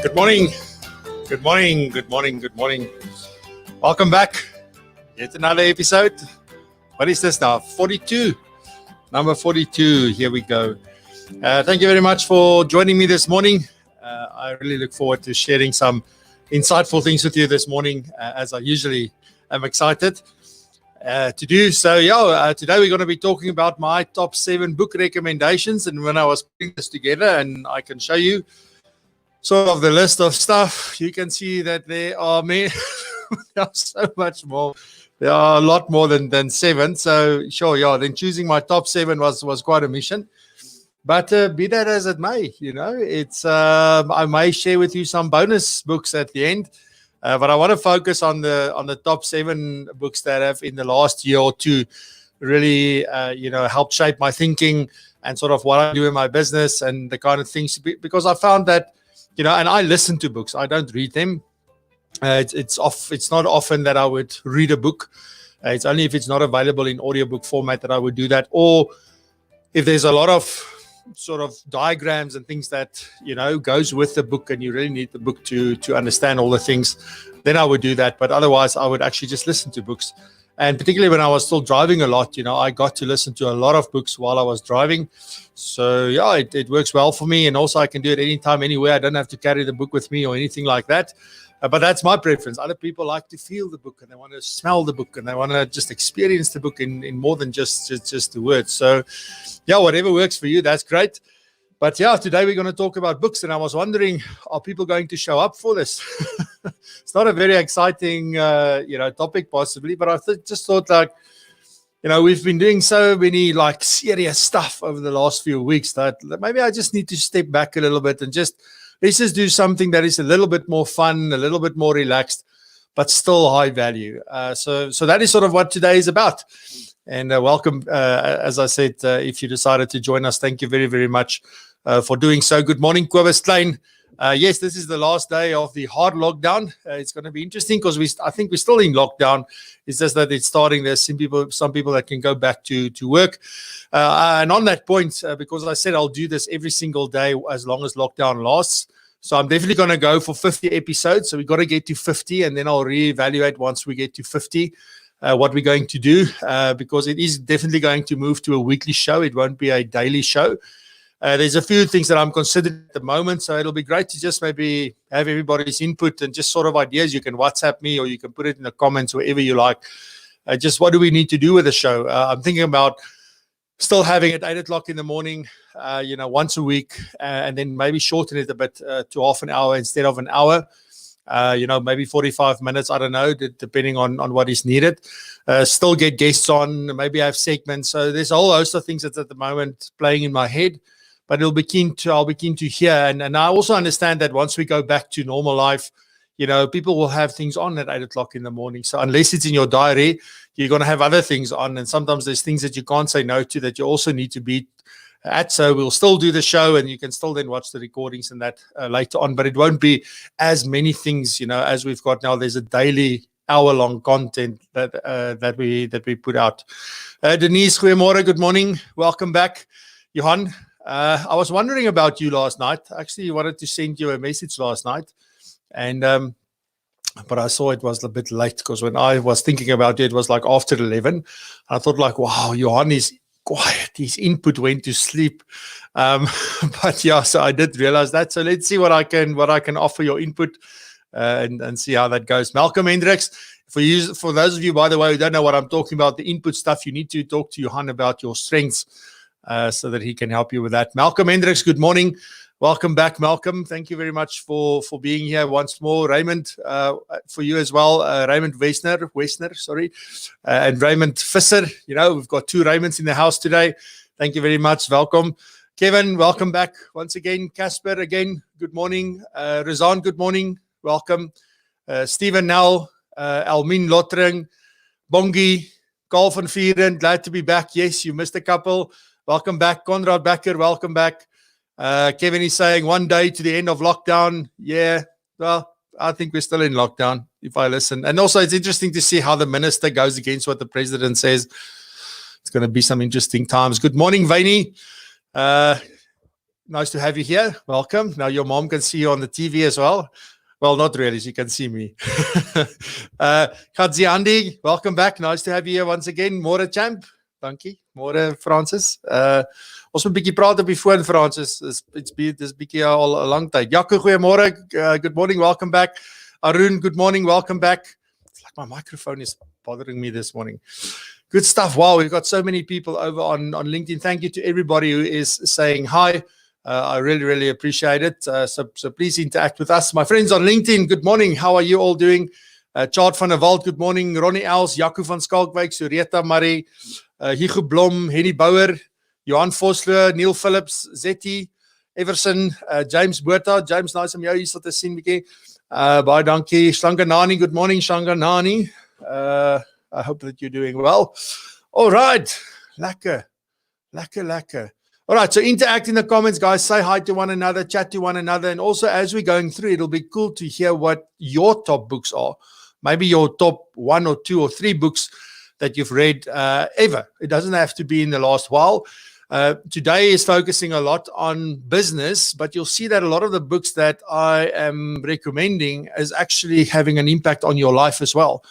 Good morning. Good morning. Good morning. Good morning. Welcome back. Yet another episode. What is this now? 42. Number 42. Here we go. Thank you very much for joining me this morning. I really look forward to sharing some insightful things with you this morning, as I usually am excited to do. So, today we're going to be talking about my top 7 book recommendations. And when I was putting this together, and I can show you sort of the list of stuff, you can see that there are there are so much more. There are a lot more than 7. So sure, then choosing my top 7 was quite a mission. But be that as it may, it's I may share with you some bonus books at the end. But I want to focus on the top 7 books that have in the last year or two really helped shape my thinking and sort of what I do in my business and the kind of things, because I found that and I listen to books. I don't read them. It's not often that I would read a book. It's only if it's not available in audiobook format that I would do that, or if there's a lot of sort of diagrams and things that goes with the book and you really need the book to understand all the things, then I would do that. But otherwise I would actually just listen to books. And particularly when I was still driving a lot, I got to listen to a lot of books while I was driving. So it works well for me. And also I can do it anytime, anywhere. I don't have to carry the book with me or anything like that. But that's my preference. Other people like to feel the book and they want to smell the book and they want to just experience the book in more than just the words. So whatever works for you, that's great. But today we're going to talk about books, and I was wondering, are people going to show up for this? It's not a very exciting, topic possibly, but I just thought we've been doing so many serious stuff over the last few weeks that maybe I just need to step back a little bit and let's just do something that is a little bit more fun, a little bit more relaxed, but still high value. So that is sort of what today is about. And welcome, as I said, if you decided to join us, thank you very, very much for doing so. Good morning, Kobus Klein. Yes, this is the last day of the hard lockdown. It's going to be interesting because I think we're still in lockdown. It's just that it's starting. There's some people that can go back to work. And on that point, because I said I'll do this every single day as long as lockdown lasts. So I'm definitely going to go for 50 episodes. So we've got to get to 50, and then I'll reevaluate once we get to 50 what we're going to do, because it is definitely going to move to a weekly show. It won't be a daily show. There's a few things that I'm considering at the moment, so it'll be great to just maybe have everybody's input and just sort of ideas. You can WhatsApp me or you can put it in the comments, wherever you like. Just what do we need to do with the show? I'm thinking about still having it 8 o'clock in the morning, once a week, and then maybe shorten it a bit to half an hour instead of an hour. Maybe 45 minutes, I don't know, depending on what is needed. Still get guests on, maybe I have segments. So there's a whole host of things that's at the moment playing in my head. But I'll be keen to hear. And I also understand that once we go back to normal life, people will have things on at 8 o'clock in the morning. So unless it's in your diary, you're going to have other things on. And sometimes there's things that you can't say no to that you also need to be at. So we'll still do the show, and you can still then watch the recordings and that later on. But it won't be as many things, as we've got now. There's a daily hour-long content that we put out. Denise, goeiemorgen, good morning. Welcome back. Johan, I was wondering about you last night. Actually, I wanted to send you a message last night, and but I saw it was a bit late, because when I was thinking about it, it was after 11. I thought wow, Johan is quiet. His input went to sleep. But so I did realize that. So let's see what I can offer your input and see how that goes. Malcolm Hendricks, for those of you, by the way, who don't know what I'm talking about, the input stuff, you need to talk to Johan about your strengths, so that he can help you with that. Malcolm Hendricks, good morning. Welcome back, Malcolm. Thank you very much for being here once more. Raymond, for you as well. Raymond Wessner, sorry. And Raymond Visser. We've got 2 Raymonds in the house today. Thank you very much. Welcome. Kevin, welcome back once again. Casper, again, good morning. Razan, good morning. Welcome. Stephen Nell, Almin Lottering, Bongi, Carl van Vieren, glad to be back. Yes, you missed a couple. Welcome back. Conrad Becker, welcome back. Kevin is saying 1 day to the end of lockdown. Yeah, well, I think we're still in lockdown if I listen. And also it's interesting to see how the minister goes against what the president says. It's going to be some interesting times. Good morning, Vaini. nice to have you here. Welcome. Now your mom can see you on the TV as well. Well, not really. She can see me. Kadziandi, welcome back. Nice to have you here once again. Môre champ. Dankie. Môre Francis. Ons moet 'n bietjie praat op die foon, Francis. Dis bietjie al 'n lang tyd. Jaco, goeiemôre. Good morning. Welcome back. Arun, good morning. Welcome back. It's like my microphone is bothering me this morning. Good stuff. Wow, we've got so many people over on LinkedIn. Thank you to everybody who is saying hi. I really, really appreciate it. So please interact with us. My friends on LinkedIn, good morning. How are you all doing? Chart van der Walt, good morning. Ronnie Els, Jaco van Skalkwyk, Sureta Marie, Hugo Blom, Henny Bouwer, Johan Vosloo, Neil Phillips, Zetty, Everson, James Botha. James, nice om jou hier te sien bietjie. Baie dankie. Shanganani, good morning, Shanganani. I hope that you're doing well. All right. Lekker. All right, so interact in the comments, guys. Say hi to one another, chat to one another. And also, as we're going through, it'll be cool to hear what your top books are. Maybe your top 1 or 2 or 3 books that you've read ever. It doesn't have to be in the last while. Today is focusing a lot on business, but you'll see that a lot of the books that I am recommending is actually having an impact on your life as well.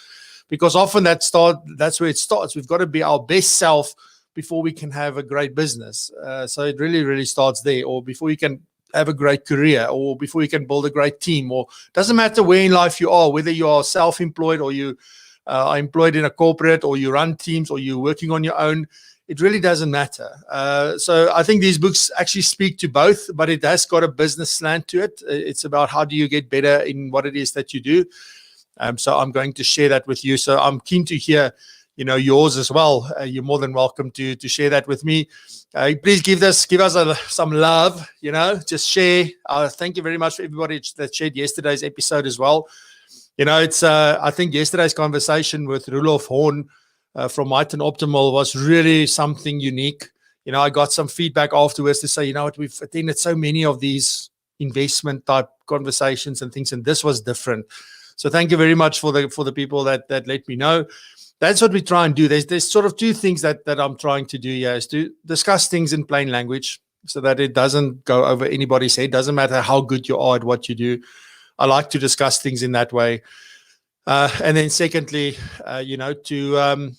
Because often that's where it starts. We've got to be our best self before we can have a great business. So it really, really starts there. Or before you can have a great career, or before you can build a great team, or doesn't matter where in life you are, whether you are self-employed or you are employed in a corporate, or you run teams, or you're working on your own. It really doesn't matter. So I think these books actually speak to both, but it has got a business slant to it. It's about how do you get better in what it is that you do. So I'm going to share that with you. So I'm keen to hear, yours as well. You're more than welcome to share that with me. Please give us some love. Just share. Thank you very much for everybody that shared yesterday's episode as well. It's I think yesterday's conversation with Rudolf Horn from Might and Optimal was really something unique. I got some feedback afterwards to say, we've attended so many of these investment type conversations and things, and this was different. So thank you very much for the people that let me know. That's what we try and do. There's sort of 2 things that I'm trying to do here, is to discuss things in plain language so that it doesn't go over anybody's head. Doesn't matter how good you are at what you do. I like to discuss things in that way. And then secondly, to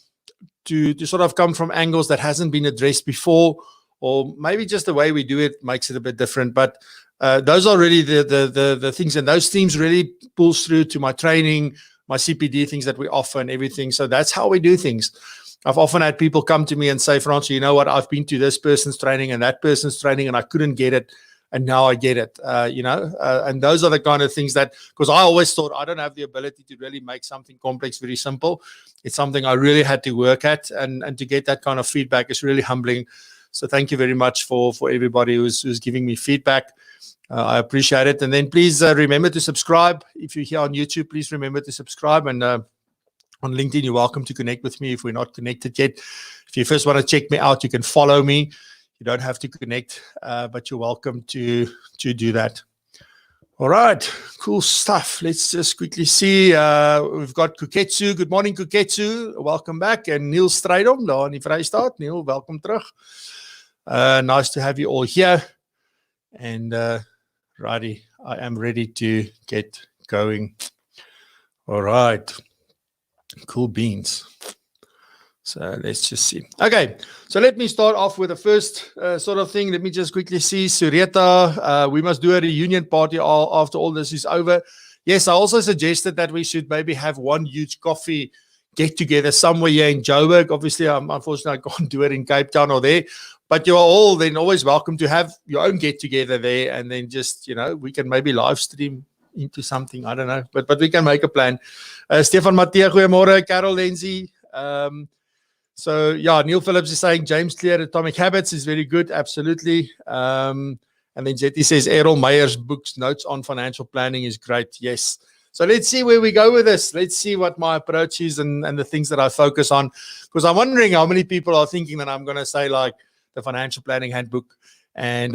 sort of come from angles that hasn't been addressed before, or maybe just the way we do it makes it a bit different. But those are really the things, and those themes really pulls through to my training, my CPD things that we offer and everything. So that's how we do things. I've often had people come to me and say, Francois, you know what? I've been to this person's training and that person's training, and I couldn't get it. And now I get it, and those are the kind of things that, because I always thought I don't have the ability to really make something complex very simple. It's something I really had to work at, and to get that kind of feedback is really humbling. So thank you very much for everybody who's giving me feedback. I appreciate it. And then please remember to subscribe. If you're here on YouTube, please remember to subscribe. And on LinkedIn, you're welcome to connect with me if we're not connected yet. If you first want to check me out, you can follow me. You don't have to connect, but you're welcome to do that. All right, cool stuff. Let's just quickly see. We've got Kuketsu. Good morning, Kuketsu. Welcome back. And Neil Strydom, daar in die Vrystaat. Neil, welcome terug. Nice to have you all here. And righty, I am ready to get going. All right, cool beans. So let's just see. Okay, so let me start off with the first sort of thing. Let me just quickly see. Sureta, we must do a reunion party after all this is over. Yes, I also suggested that we should maybe have one huge coffee get-together somewhere here in Joburg. Obviously, unfortunately, I can't do it in Cape Town or there. But you're all then always welcome to have your own get-together there, and then just, we can maybe live stream into something. I don't know, but we can make a plan. Stefan Mattia, goeiemôre. Carol Lenzi. So, yeah, Neil Phillips is saying James Clear, Atomic Habits is very good. Absolutely. And then Jetty says Errol Meyer's books, Notes on Financial Planning is great. Yes. So let's see where we go with this. Let's see what my approach is and the things that I focus on. Because I'm wondering how many people are thinking that I'm going to say like the Financial Planning Handbook and,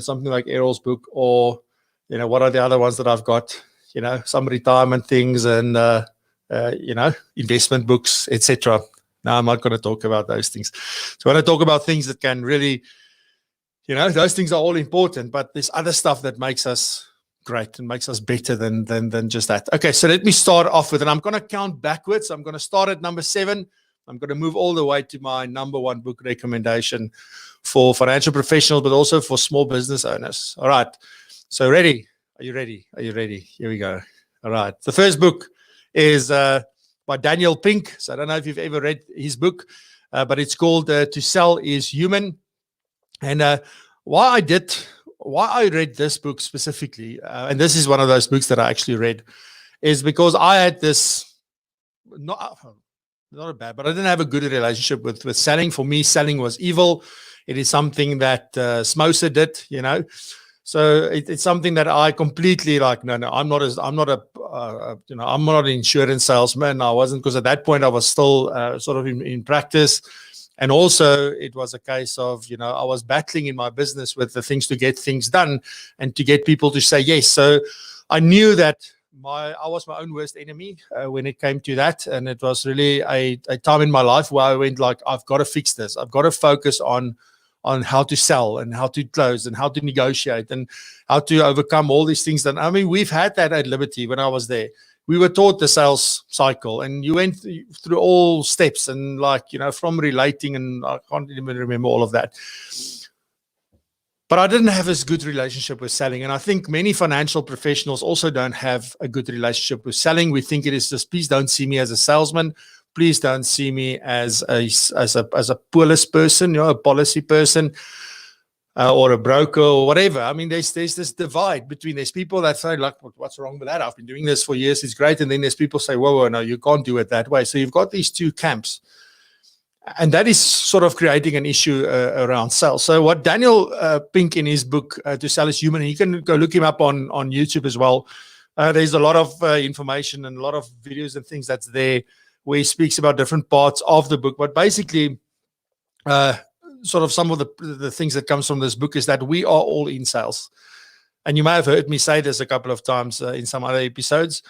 something like Errol's book, or, what are the other ones that I've got? Some retirement things and, investment books, etc. No, I'm not going to talk about those things. So I want to talk about things that can really, those things are all important, but there's other stuff that makes us great and makes us better than just that. Okay, so let me start off with, and I'm going to count backwards. I'm going to start at number 7. I'm going to move all the way to my number 1 book recommendation for financial professionals, but also for small business owners. All right. So ready? Are you ready? Are you ready? Here we go. All right. The first book is by Daniel Pink. So I don't know if you've ever read his book, but it's called To Sell is Human. And why I read this book specifically, and this is one of those books that I actually read, is because I had this, not a bad, but I didn't have a good relationship with selling. For me, selling was evil. It is something that Smosa did, So it's something that I completely no, I'm not an insurance salesman. I wasn't, because at that point I was still sort of in practice. And also it was a case of, I was battling in my business with the things to get things done and to get people to say yes. So I knew that I was my own worst enemy when it came to that. And it was really a time in my life where I went I've got to fix this. I've got to focus on how to sell and how to close and how to negotiate and how to overcome all these things. And I mean, we've had that at Liberty when I was there. We were taught the sales cycle, and you went through all steps and from relating, and I can't even remember all of that. But I didn't have as good relationship with selling. And I think many financial professionals also don't have a good relationship with selling. We think it is just, please don't see me as a salesman. Please don't see me as a policy person, a policy person, or a broker or whatever. I mean, there's this divide between, there's people that say, what's wrong with that? I've been doing this for years. It's great. And then there's people say, whoa, no, you can't do it that way. So you've got these two camps. And that is sort of creating an issue around sales. So what Daniel Pink in his book, To Sell is Human, and you can go look him up on YouTube as well. There's a lot of information and a lot of videos and things that's there where he speaks about different parts of the book. But basically, sort of some of the things that comes from this book is that we are all in sales. And you may have heard me say this a couple of times in some other episodes,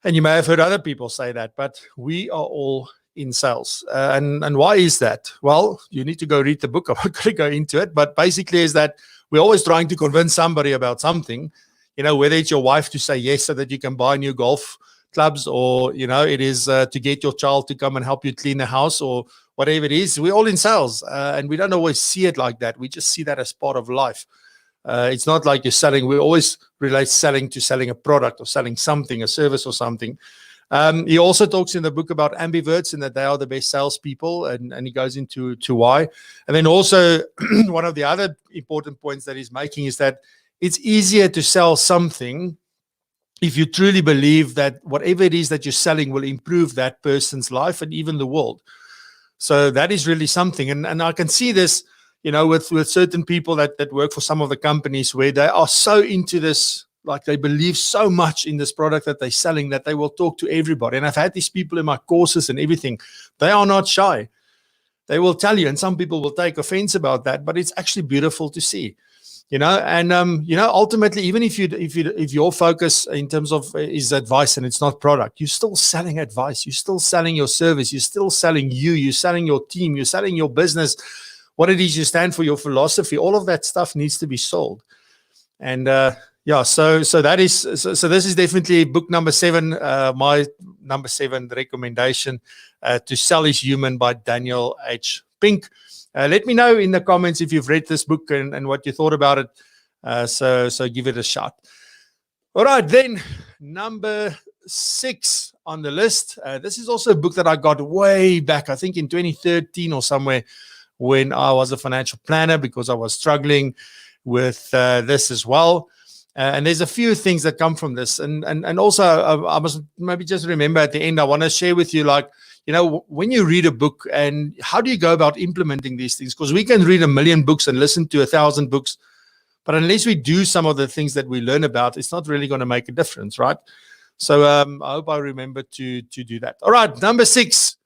and you may have heard other people say that, but we are all in sales. And why is that? Well, you need to go read the book. I'm not going to go into it, but basically is that we're always trying to convince somebody about something, whether it's your wife to say yes so that you can buy new golf clubs, or, it is to get your child to come and help you clean the house, or whatever it is. We're all in sales, and we don't always see it like that. We just see that as part of life. It's not like you're selling. We always relate selling to selling a product or selling something, a service or something. He also talks in the book about ambiverts and that they are the best salespeople, and he goes into why. And then also one of the other important points that he's making is that it's easier to sell something if you truly believe that whatever it is that you're selling will improve that person's life and even the world. So that is really something. And I can see this, with certain people that work for some of the companies where they are so into this, they believe so much in this product that they're selling that they will talk to everybody. And I've had these people in my courses and everything. They are not shy. They will tell you, and some people will take offense about that, but it's actually beautiful to see. Ultimately, even if your focus in terms of is advice and it's not product, you're still selling advice. You're still selling your service. You're still selling you. You're selling your team. You're selling your business. What it is you stand for, your philosophy, all of that stuff needs to be sold. And so this is definitely book number 7. My number 7 recommendation, To Sell is Human by Daniel H. Pink. Let me know in the comments if you've read this book and what you thought about it. So give it a shot. All right, then number 6 on the list. This is also a book that I got way back, I think in 2013 or somewhere, when I was a financial planner, because I was struggling with this as well. And there's a few things that come from this. And also, I must maybe just remember at the end, I want to share with you, when you read a book, and how do you go about implementing these things? Because we can read 1,000,000 books and listen to 1,000 books, but unless we do some of the things that we learn about, it's not really going to make a difference, right? So I hope I remember to do that. All right, number 6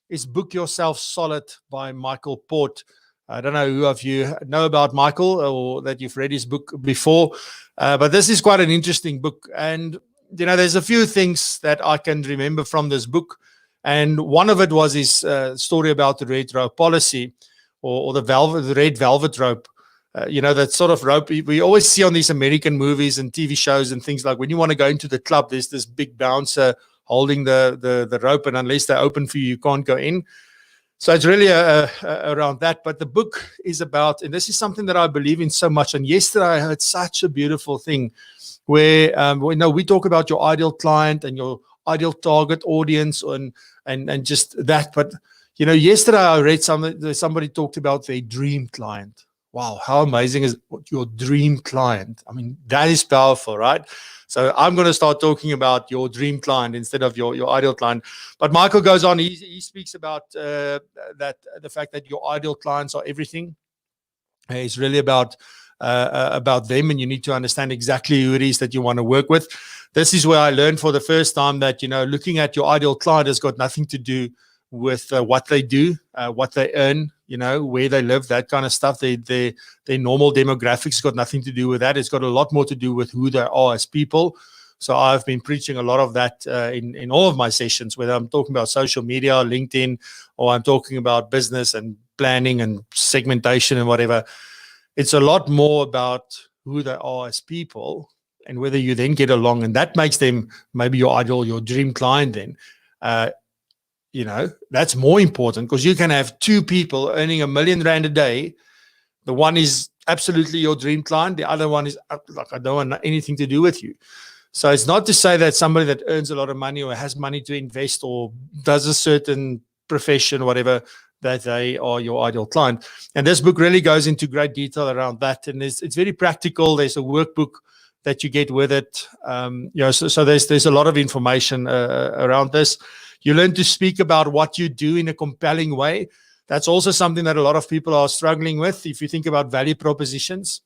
is Book Yourself Solid by Michael Port. I don't know who of you know about Michael or that you've read his book before, but this is quite an interesting book. And, there's a few things that I can remember from this book. And one of it was his story about the red rope policy, or the red velvet rope that sort of rope we always see on these American movies and TV shows and things, like when you want to go into the club, there's this big bouncer holding the rope, and unless they open for you, you can't go in. So it's really around that. But the book is about, and this is something that I believe in so much. And yesterday I heard such a beautiful thing where we talk about your ideal client and your ideal target audience and just that. But yesterday I read somebody talked about their dream client. Wow, how amazing is your dream client? I mean, that is powerful, right? So I'm going to start talking about your dream client instead of your ideal client. But Michael goes on, he speaks about the fact that your ideal clients are everything. It's really about them, and you need to understand exactly who it is that you want to work with. This is where I learned for the first time that, looking at your ideal client has got nothing to do with what they do, what they earn, where they live, that kind of stuff. Their normal demographics got nothing to do with that. It's got a lot more to do with who they are as people. So I've been preaching a lot of that in all of my sessions, whether I'm talking about social media, LinkedIn, or I'm talking about business and planning and segmentation and whatever. It's a lot more about who they are as people and whether you then get along, and that makes them maybe your ideal, your dream client then. That's more important, because you can have two people earning R1 million a day. The one is absolutely your dream client. The other one is like, I don't want anything to do with you. So it's not to say that somebody that earns a lot of money or has money to invest or does a certain profession or whatever, that they are your ideal client. And this book really goes into great detail around that. And it's very practical. There's a workbook that you get with it. So there's a lot of information around this. You learn to speak about what you do in a compelling way. That's also something that a lot of people are struggling with. If you think about value propositions,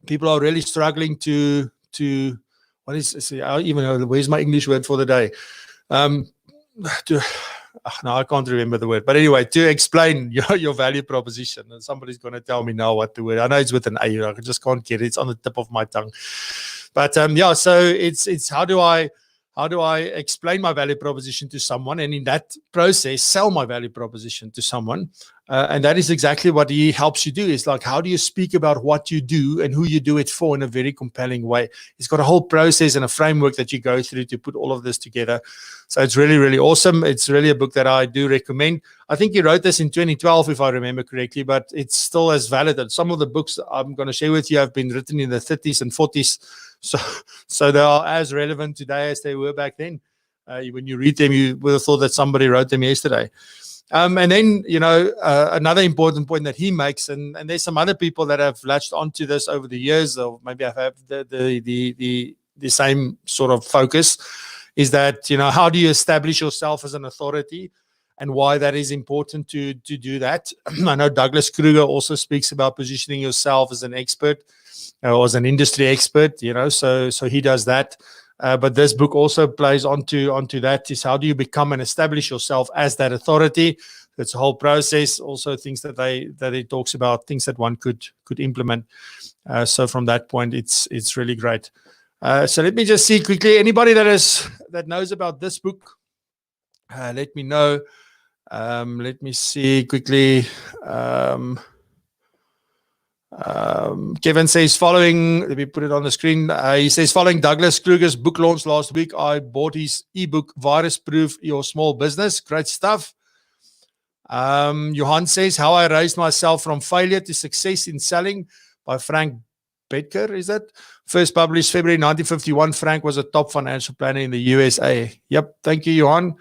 people are really struggling to I even know, where's my English word for the day? No, I can't remember the word. But anyway, to explain your value proposition. And somebody's going to tell me now what the word. I know it's with an A. I just can't get it. It's on the tip of my tongue. But so it's how do I explain my value proposition to someone, and in that process sell my value proposition to someone, and that is exactly what he helps you do. Is like, how do you speak about what you do and who you do it for in a very compelling way? He's got a whole process and a framework that you go through to put all of this together. So it's really, really awesome. It's really a book that I do recommend. I think he wrote this in 2012, if I remember correctly, but it's still as valid. And some of the books I'm going to share with you have been written in the 30s and 40s. So they are as relevant today as they were back then. When you read them, you would have thought that somebody wrote them yesterday. And then, another important point that he makes, and there's some other people that have latched onto this over the years, or maybe I have the same sort of focus, is that, how do you establish yourself as an authority, and why that is important to do that. I know Douglas Kruger also speaks about positioning yourself as an expert, or as an industry expert, so he does that. But this book also plays onto that, is how do you become and establish yourself as that authority. It's a whole process. Also things that it talks about, things that one could implement. So from that point, it's really great. So let me just see quickly. Anybody that knows about this book, let me know. Let me see quickly. Kevin says, let me put it on the screen. He says, following Douglas Kruger's book launch last week, I bought his ebook, Virus Proof Your Small Business. Great stuff. Johan says, How I Raised Myself from Failure to Success in Selling by Frank Bettker, is that? First published February 1951. Frank was a top financial planner in the USA. Yep. Thank you, Johan.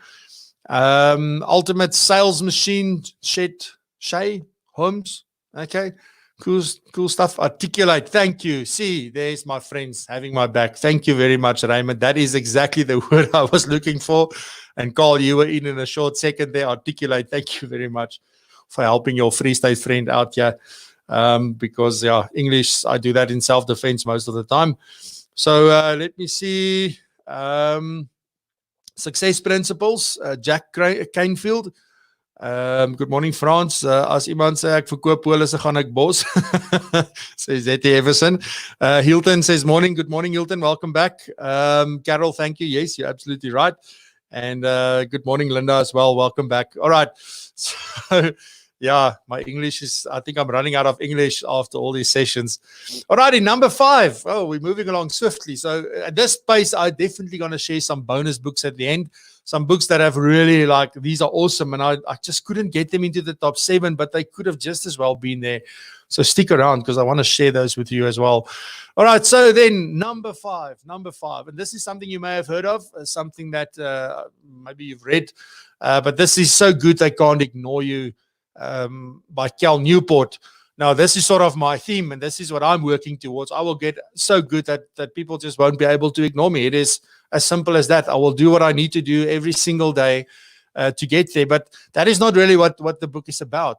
Ultimate Sales Machine, Shay Holmes. Okay. Cool stuff. Articulate. Thank you. See, there's my friends having my back. Thank you very much, Raymond. That is exactly the word I was looking for. And Carl, you were in a short second there. Articulate. Thank you very much for helping your Free State friend out here. Because English, I do that in self-defense most of the time. So let me see. Success Principles, Jack Canfield. Good morning, France. As iemand sê ek verkoop polisse, gaan ek bos. Says Zetty Everson. Hilton says, morning. Good morning, Hilton. Welcome back. Carol, thank you. Yes, you're absolutely right. And good morning, Linda, as well. Welcome back. All right. So Yeah, my English is, I think I'm running out of English after all these sessions. Alrighty, number 5. Oh, we're moving along swiftly. So at this pace, I'm definitely going to share some bonus books at the end. Some books that have really these are awesome. And I just couldn't get them into the top 7, but they could have just as well been there. So stick around because I want to share those with you as well. All right, so then number 5. And this is something you may have heard of, something that maybe you've read. But this is so good, I Can't Ignore You, by Cal Newport. Now, this is sort of my theme, and this is what I'm working towards. I will get so good that people just won't be able to ignore me. It is as simple as that. I will do what I need to do every single day to get there. But that is not really what the book is about.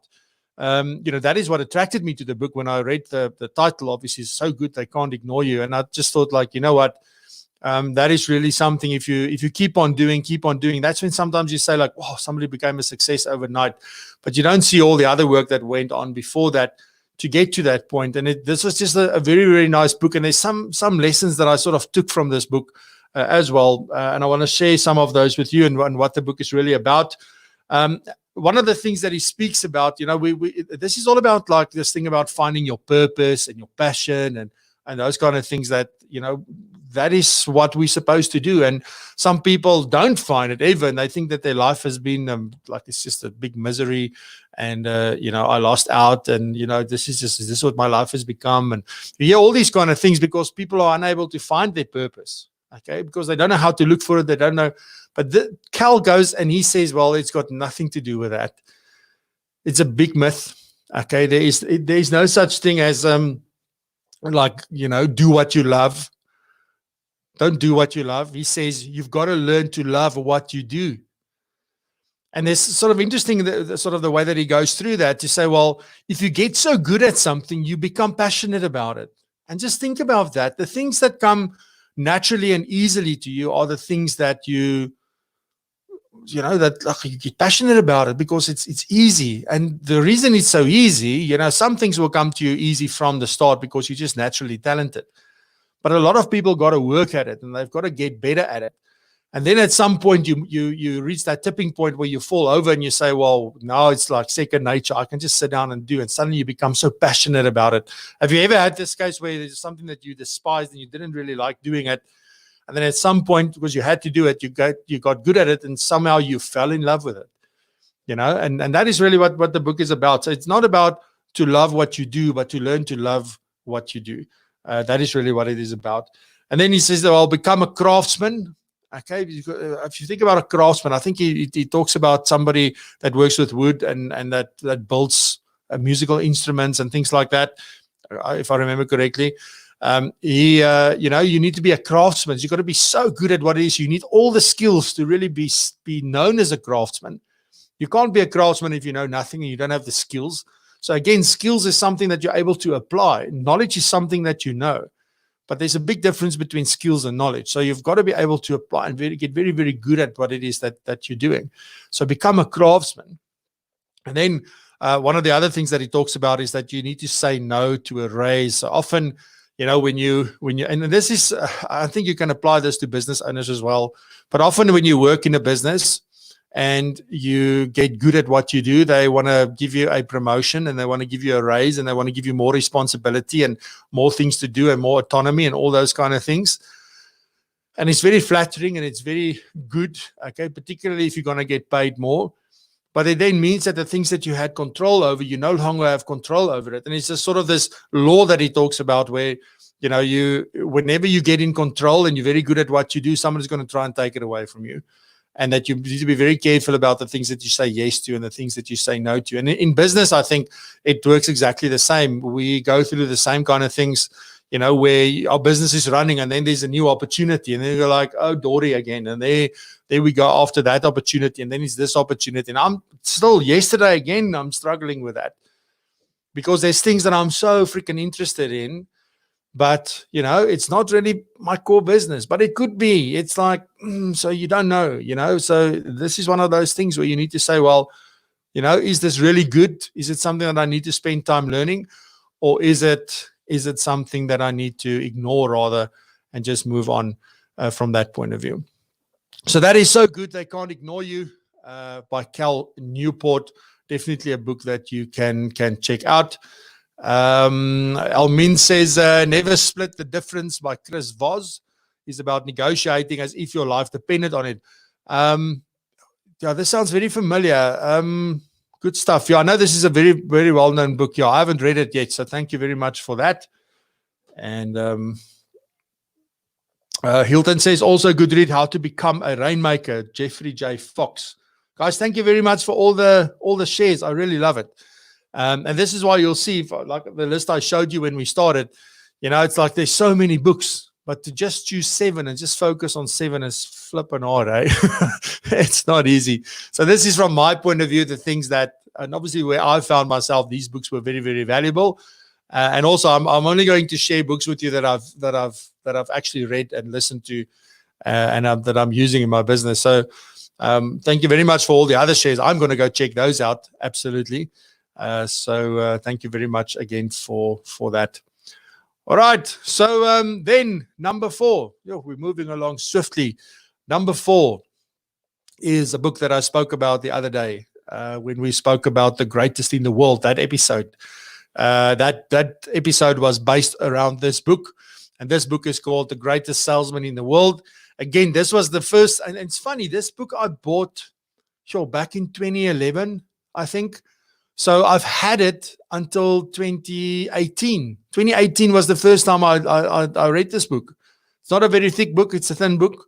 That is what attracted me to the book when I read the title. Obviously, is so good, I Can't Ignore You. And I just thought, you know what? That is really something. If you keep on doing, that's when sometimes you say wow, somebody became a success overnight, but you don't see all the other work that went on before that to get to that point. And this was just a very, very nice book. And there's some lessons that I sort of took from this book as well. And I want to share some of those with you and what the book is really about. One of the things that he speaks about, this is all about this thing about finding your purpose and your passion and those kind of things that, that is what we're supposed to do. And some people don't find it ever, and they think that their life has been it's just a big misery. And, I lost out, and, this is what my life has become. And you hear all these kind of things because people are unable to find their purpose, okay, because they don't know how to look for it. They don't know. But Cal goes and he says, well, it's got nothing to do with that. It's a big myth. Okay. There is no such thing as, do what you love. Don't do what you love. He says you've got to learn to love what you do. And it's sort of interesting, the way that he goes through that, to say, well, if you get so good at something, you become passionate about it. And just think about that. The things that come naturally and easily to you are the things that you get passionate about it because it's easy. And the reason it's so easy, some things will come to you easy from the start because you're just naturally talented. But a lot of people got to work at it, and they've got to get better at it. And then at some point you reach that tipping point where you fall over and you say, well, now it's like second nature. I can just sit down and do. And suddenly you become so passionate about it. Have you ever had this case where there's something that you despised and you didn't really like doing it? And then at some point, because you had to do it, you got good at it, and somehow you fell in love with it. And that is really what the book is about. So it's not about to love what you do, but to learn to love what you do. That is really what it is about. And then he says that I'll become a craftsman. Okay, if you think about a craftsman, I think he talks about somebody that works with wood and that builds musical instruments and things like that, if I remember correctly. You need to be a craftsman. You've got to be so good at what it is. You need all the skills to really be known as a craftsman. You can't be a craftsman if you know nothing and you don't have the skills. So again, skills is something that you're able to apply. Knowledge is something that you know. But there's a big difference between skills and knowledge. So you've got to be able to apply and get very, very good at what it is that you're doing. So become a craftsman. And then one of the other things that he talks about is that you need to say no to a raise. So often, when you, and this is, I think you can apply this to business owners as well. But often when you work in a business and you get good at what you do, they want to give you a promotion and they want to give you a raise and they want to give you more responsibility and more things to do and more autonomy and all those kind of things. And it's very flattering and it's very good, okay, particularly if you're going to get paid more. But it then means that the things that you had control over, you no longer have control over it. And it's just sort of this law that he talks about where, whenever you get in control and you're very good at what you do, somebody's going to try and take it away from you. And that you need to be very careful about the things that you say yes to and the things that you say no to. And in business, I think it works exactly the same. We go through the same kind of things, where our business is running and then there's a new opportunity. And then you're like, oh, Dory again. And there we go after that opportunity. And then it's this opportunity. And I'm still, yesterday again, I'm struggling with that. Because there's things that I'm so freaking interested in. But, it's not really my core business, but it could be. It's like, so you don't know, So this is one of those things where you need to say, well, is this really good? Is it something that I need to spend time learning? Or is it something that I need to ignore rather and just move on from that point of view? So that is so good. They Can't Ignore You by Cal Newport. definitely a book that you can check out. Almin says, Never Split the Difference by Chris Voss is about negotiating as if your life depended on it. Yeah, this sounds very familiar. Good stuff. Yeah, I know this is a very, very well-known book. Yeah, I haven't read it yet, so thank you very much for that. And Hilton says, also good read, How to Become a Rainmaker, Jeffrey J. Fox. Guys, thank you very much for all the shares. I really love it. And this is why you'll see, like the list I showed you when we started, it's like there's so many books, but to just choose 7 and just focus on 7 is flipping hard, eh? It's not easy. So this is from my point of view, the things that, and obviously where I found myself, these books were very, very valuable. And also, I'm only going to share books with you that I've actually read and listened to, and that I'm using in my business. So thank you very much for all the other shares. I'm going to go check those out. Absolutely. So thank you very much again for that. All right. So then number 4, we're moving along swiftly. Number 4 is a book that I spoke about the other day when we spoke about the greatest in the world, that episode. That episode was based around this book, and this book is called The Greatest Salesman in the World. Again, this was the first, and it's funny, this book I bought back in 2011, I think. So I've had it until 2018. 2018 was the first time I read this book. It's not a very thick book. It's a thin book.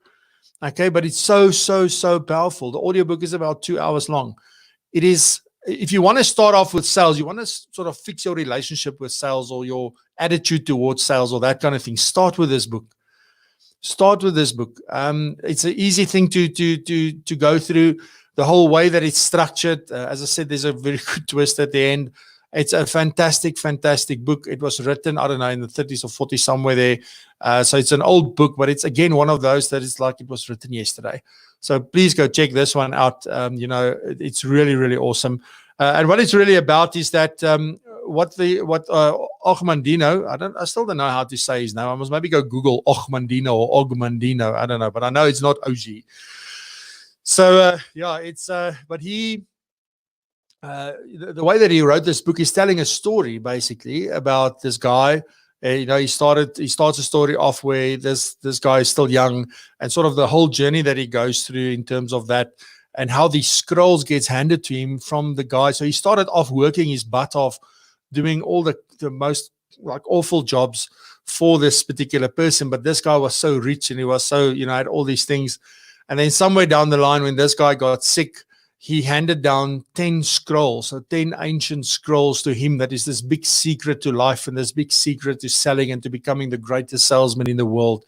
Okay, but it's so, so, so powerful. The audiobook is about 2 hours long. It is, if you want to start off with sales, you want to sort of fix your relationship with sales or your attitude towards sales or that kind of thing, start with this book. Start with this book. It's an easy thing to go through. The whole way that it's structured, as I said, there's a very good twist at the end. It's a fantastic, fantastic book. It was written, I don't know, in the 30s or 40s, somewhere there. So it's an old book, but it's, again, one of those that is like it was written yesterday. So please go check this one out. It's really, really awesome. And what it's really about is that what Ogmandino, I still don't know how to say his name. I must maybe go Google Ogmandino or Ogmandino. I don't know, but I know it's not OG. So, but he, the way that he wrote this book is telling a story basically about this guy. He starts a story off where this guy is still young and sort of the whole journey that he goes through in terms of that and how these scrolls gets handed to him from the guy. So he started off working his butt off, doing all the most like awful jobs for this particular person. But this guy was so rich and he was so, had all these things. And then somewhere down the line, when this guy got sick, he handed down 10 scrolls, so 10 ancient scrolls to him. That is this big secret to life and this big secret to selling and to becoming the greatest salesman in the world.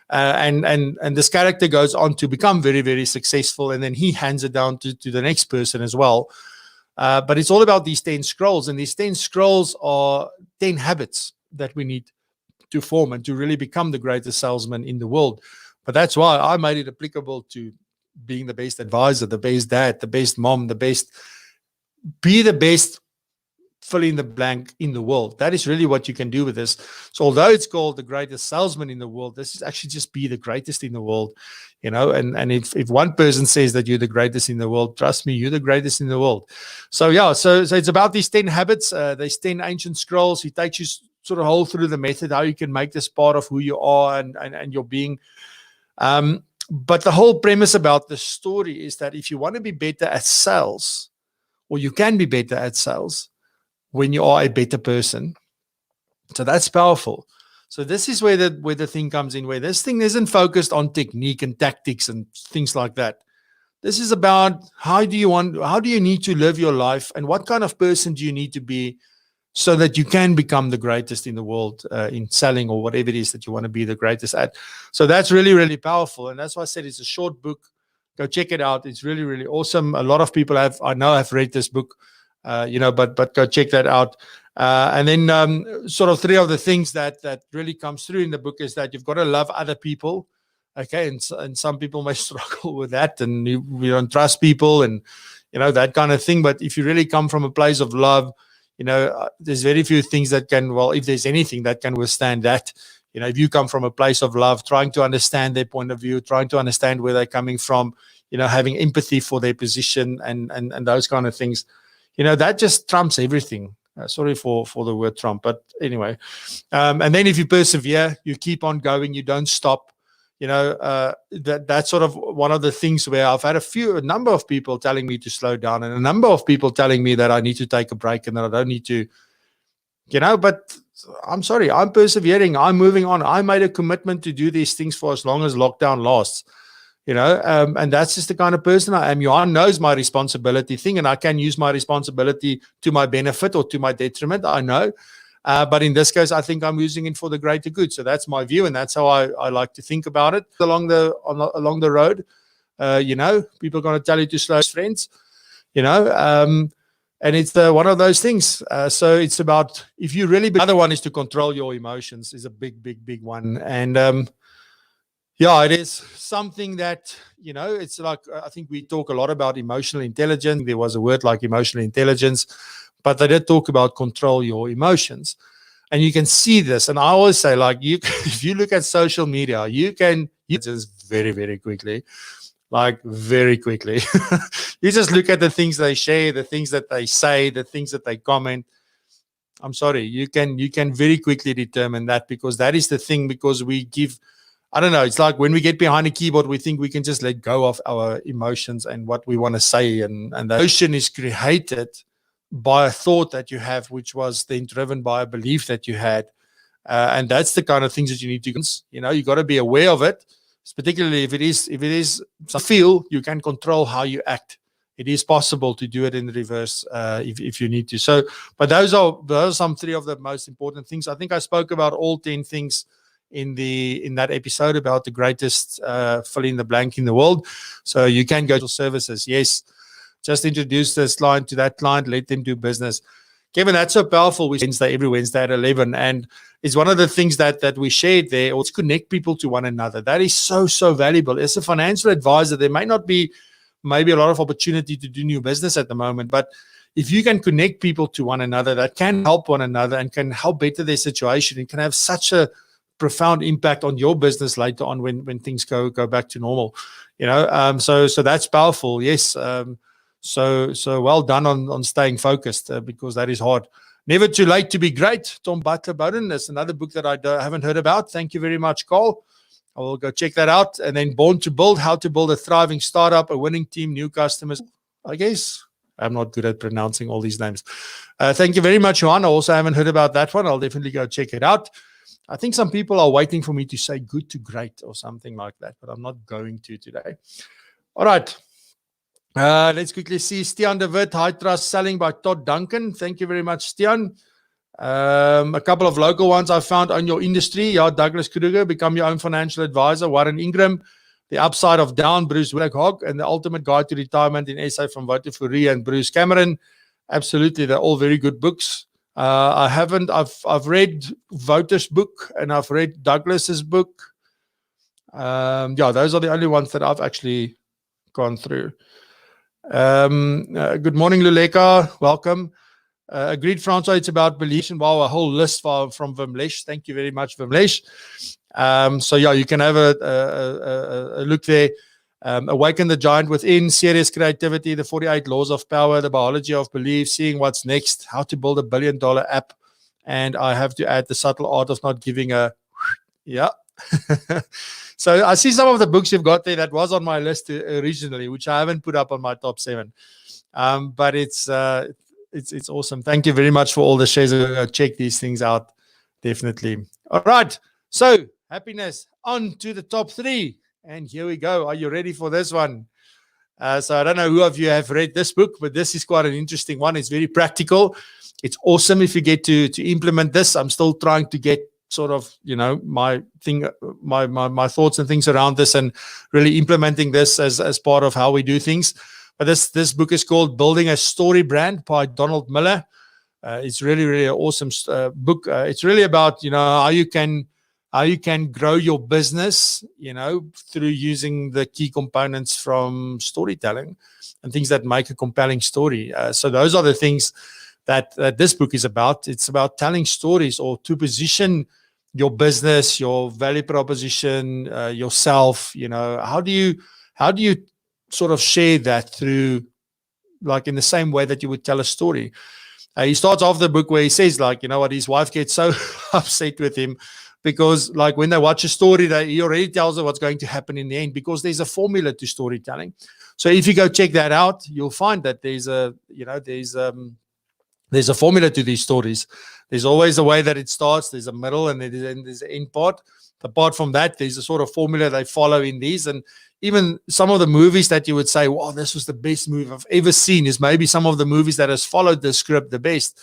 And this character goes on to become very, very successful. And then he hands it down to the next person as well. But it's all about these 10 scrolls. And these 10 scrolls are 10 habits that we need to form and to really become the greatest salesman in the world. But that's why I made it applicable to being the best advisor, the best dad, the best mom, be the best fill in the blank in the world. That is really what you can do with this. So although it's called the greatest salesman in the world, this is actually just be the greatest in the world, and if one person says that you're the greatest in the world, trust me, you're the greatest in the world. So so it's about these 10 habits, these 10 ancient scrolls. He takes you sort of whole through the method, how you can make this part of who you are and your being. But the whole premise about the story is that if you want to be better at sales, or you can be better at sales when you are a better person. So that's powerful. So this is where the thing comes in, where this thing isn't focused on technique and tactics and things like that. This is about how do you need to live your life and what kind of person do you need to be so that you can become the greatest in the world in selling or whatever it is that you want to be the greatest at. So that's really, really powerful. And that's why I said it's a short book. Go check it out. It's really, really awesome. A lot of people have read this book, but go check that out. And then sort of 3 of the things that really comes through in the book is that you've got to love other people. Okay. And some people may struggle with that and you don't trust people and, that kind of thing. But if you really come from a place of love, there's very few things that can, if there's anything that can withstand that, if you come from a place of love, trying to understand their point of view, trying to understand where they're coming from, having empathy for their position and those kind of things, that just trumps everything. Sorry for the word trump, but anyway. And then if you persevere, you keep on going, you don't stop. That's sort of one of the things where I've had a number of people telling me to slow down, and a number of people telling me that I need to take a break and that I don't need to, but I'm sorry, I'm persevering, I'm moving on. I made a commitment to do these things for as long as lockdown lasts, and that's just the kind of person I am. Johan knows my responsibility thing, and I can use my responsibility to my benefit or to my detriment, I know. But in this case, I think I'm using it for the greater good. So that's my view, and that's how I like to think about it along the road. People are going to tell you to slow, friends, and it's one of those things. So it's about, if you really, the other one is to control your emotions, is a big one. And it is something that, it's like, I think we talk a lot about emotional intelligence. There was a word like emotional intelligence, but they did talk about control your emotions. And you can see this. And I always say, like, if you look at social media, you just very, very quickly, like very quickly. You just look at the things they share, the things that they say, the things that they comment. I'm sorry, you can very quickly determine that, because that is the thing, because we give, I don't know, it's like when we get behind a keyboard, we think we can just let go of our emotions and what we want to say. And the emotion is created by a thought that you have, which was then driven by a belief that you had. And that's the kind of things that you need to, you got to be aware of it, particularly if it is feel, you can control how you act. It is possible to do it in reverse if you need to. So, but those are some 3 of the most important things. I think I spoke about all 10 things in that episode about the greatest fill in the blank in the world. So you can go to services. Yes, just introduce this client to that client, let them do business. Kevin, that's so powerful. Every Wednesday at 11, and it's one of the things that we shared there. Let's connect people to one another. That is so valuable. As a financial advisor, there may not be maybe a lot of opportunity to do new business at the moment, but if you can connect people to one another, that can help one another and can help better their situation, it can have such a profound impact on your business later on when things go back to normal. So that's powerful. Yes. So well done on staying focused, because that is hard. Never Too Late to Be Great, Tom Butler Bowden. That's another book that I haven't heard about. Thank you very much, Carl. I will go check that out. And then Born to Build, How to Build a Thriving Startup, a Winning Team, New Customers. I guess I'm not good at pronouncing all these names. Thank you very much, Johan. I also haven't heard about that one. I'll definitely go check it out. I think some people are waiting for me to say good to great or something like that, but I'm not going to today. All right. Let's quickly see. Stian de Wit, High Trust Selling by Todd Duncan. Thank you very much, Stian. A couple of local ones I found on your industry. Yeah, Douglas Kruger, Become Your Own Financial Advisor. Warren Ingram, The Upside of Down, Bruce Willick, and The Ultimate Guide to Retirement in SA from Wouter Fourie and Bruce Cameron. Absolutely, they're all very good books. I've read Wouter's book and I've read Douglas's book. Those are the only ones that I've actually gone through. Good morning, Luleka. Welcome. Agreed, Francois. It's about belief. Wow, a whole list from Vimlesh. Thank you very much, Vimlesh. You can have a look there. Awaken the Giant Within, Serious Creativity, The 48 Laws of Power, The Biology of Belief, Seeing What's Next, How to Build a $1 billion app. And I have to add The Subtle Art of Not Giving a... Yeah. So I see some of the books you've got there that was on my list originally, which I haven't put up on my top 7. But it's awesome. Thank you very much for all the shares. Check these things out. Definitely. All right. So happiness, on to the top 3. And here we go. Are you ready for this one? So I don't know who of you have read this book, but this is quite an interesting one. It's very practical. It's awesome if you get to implement this. I'm still trying to get sort of, my thoughts and things around this and really implementing this as part of how we do things. But this book is called Building a Story Brand by Donald Miller. It's really, really an awesome book. It's really about, how you can grow your business, through using the key components from storytelling and things that make a compelling story. So those are the things that this book is about. It's about telling stories, or to position your business, your value proposition, yourself. How do you sort of share that through like in the same way that you would tell a story. He starts off the book where he says, like, you know what, his wife gets so upset with him because, like, when they watch a story, he already tells her what's going to happen in the end, because there's a formula to storytelling. So if you go check that out, you'll find that there's a formula to these stories. There's always a way that it starts, there's a middle, and there's an end part. Apart from that, there's a sort of formula they follow in these. And even some of the movies that you would say, wow, this was the best movie I've ever seen, is maybe some of the movies that has followed the script the best.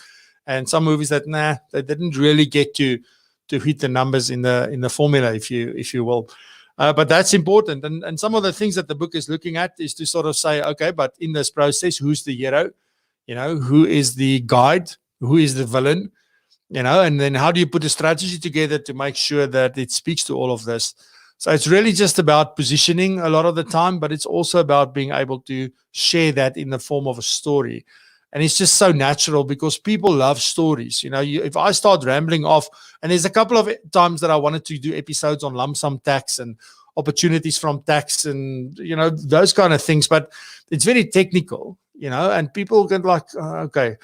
And some movies that, they didn't really get to hit the numbers in the formula, if you will. But that's important. And some of the things that the book is looking at is to sort of say, okay, but in this process, who's the hero? You know, who is the guide? Who is the villain? You know, and then how do you put a strategy together to make sure that it speaks to all of this? So it's really just about positioning a lot of the time, but it's also about being able to share that in the form of a story. And it's just so natural because people love stories. You know, if I start rambling off, and there's a couple of times that I wanted to do episodes on lump sum tax and opportunities from tax and, you know, those kind of things, but it's very technical, you know, and people get like, okay.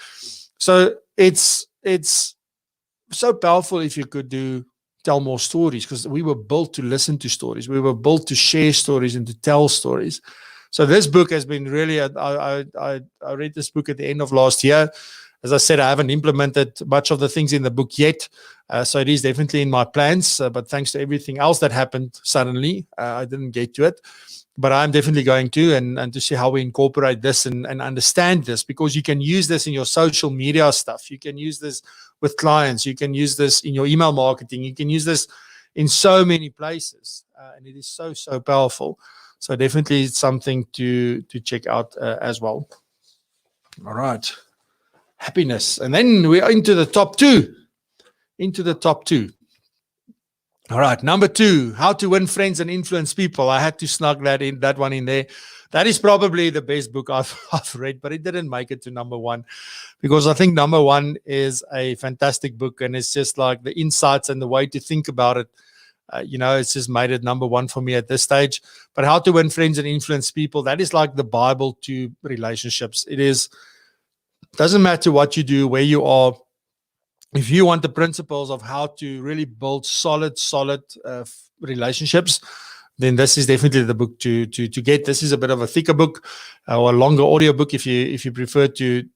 So it's so powerful if you could tell more stories, because we were built to listen to stories. We were built to share stories and to tell stories. So this book has been really, I read this book at the end of last year. As I said, I haven't implemented much of the things in the book yet. So it is definitely in my plans, but thanks to everything else that happened suddenly, I didn't get to it. But I'm definitely going to, and to see how we incorporate this and understand this, because you can use this in your social media stuff. You can use this with clients. You can use this in your email marketing. You can use this in so many places. And it is so, so powerful. So definitely it's something to check out as well. All right. Happiness. And then we're into the top two. All right, number 2, how to win friends and influence people. I had to snug that one in there. That is probably the best book I've read, but it didn't make it to number 1, because I think number 1 is a fantastic book, and it's just like the insights and the way to think about it. You know, it's just made it number 1 for me at this stage. But how to win friends and influence people, that is like the Bible to relationships. Doesn't matter what you do, where you are. If you want the principles of how to really build solid relationships, then this is definitely the book to get. This is a bit of a thicker book, or a longer audio book if you prefer to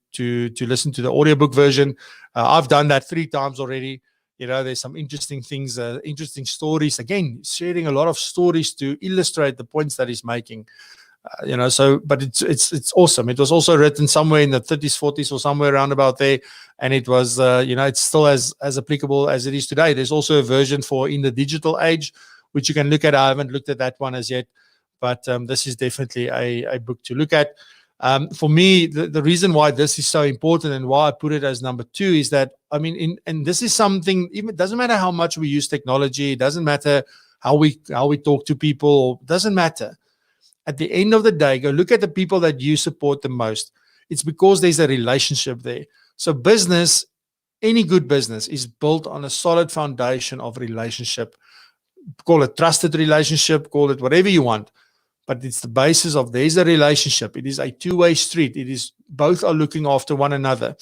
listen to the audiobook version. I've done that 3 times already. You know, there's some interesting things, interesting stories. Again, sharing a lot of stories to illustrate the points that he's making. You know, so, but it's awesome. It was also written somewhere in the 30s, 40s, or somewhere around about there, and it was, you know, it's still as applicable as it is today. There's also a version for in the digital age, which you can look at. I haven't looked at that one as yet, but this is definitely a book to look at. For me, the reason why this is so important and why I put it as number 2 is that, I mean, and this is something, even it doesn't matter how much we use technology, it doesn't matter how we talk to people, it doesn't matter. At the end of the day, go look at the people that you support the most. It's because there's a relationship there. So business, any good business, is built on a solid foundation of relationship. Call it trusted relationship, call it whatever you want. But it's the basis of there's a relationship. It is a two-way street. It is both are looking after one another.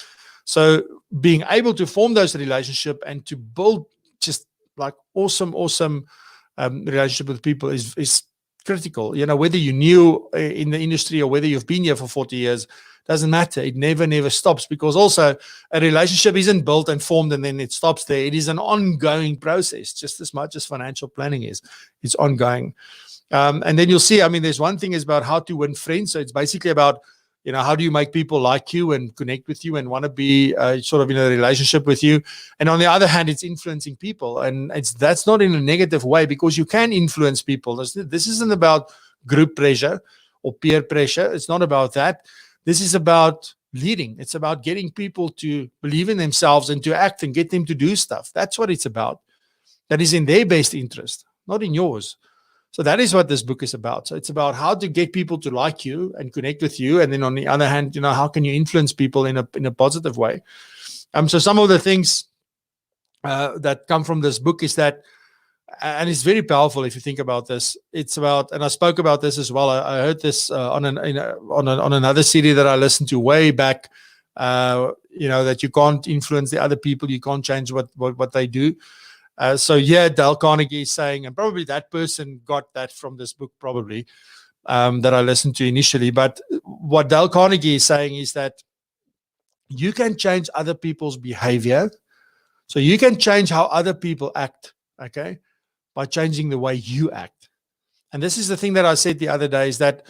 So being able to form those relationships and to build just like awesome relationship with people is critical. You know, whether you're new in the industry or whether you've been here for 40 years, doesn't matter. It never stops, because also a relationship isn't built and formed and then it stops there. It is an ongoing process, just as much as financial planning is. It's ongoing. And then you'll see, I mean, there's one thing is about how to win friends. So it's basically about, you know, how do you make people like you and connect with you and want to be sort of in a relationship with you? And on the other hand, it's influencing people. And that's not in a negative way, because you can influence people. This isn't about group pressure or peer pressure. It's not about that. This is about leading. It's about getting people to believe in themselves and to act and get them to do stuff. That's what it's about. That is in their best interest, not in yours. So that is what this book is about. So it's about how to get people to like you and connect with you. And then on the other hand, you know, how can you influence people in a positive way? So some of the things that come from this book is that And it's very powerful if you think about this. It's about, and I spoke about this as well. I heard this on another CD that I listened to way back. That you can't influence the other people, you can't change what they do. So Dale Carnegie is saying, and probably that person got that from this book, probably that I listened to initially. But what Dale Carnegie is saying is that you can change other people's behavior, so you can change how other people act. Okay. By changing the way you act. And this is the thing that I said the other day, is that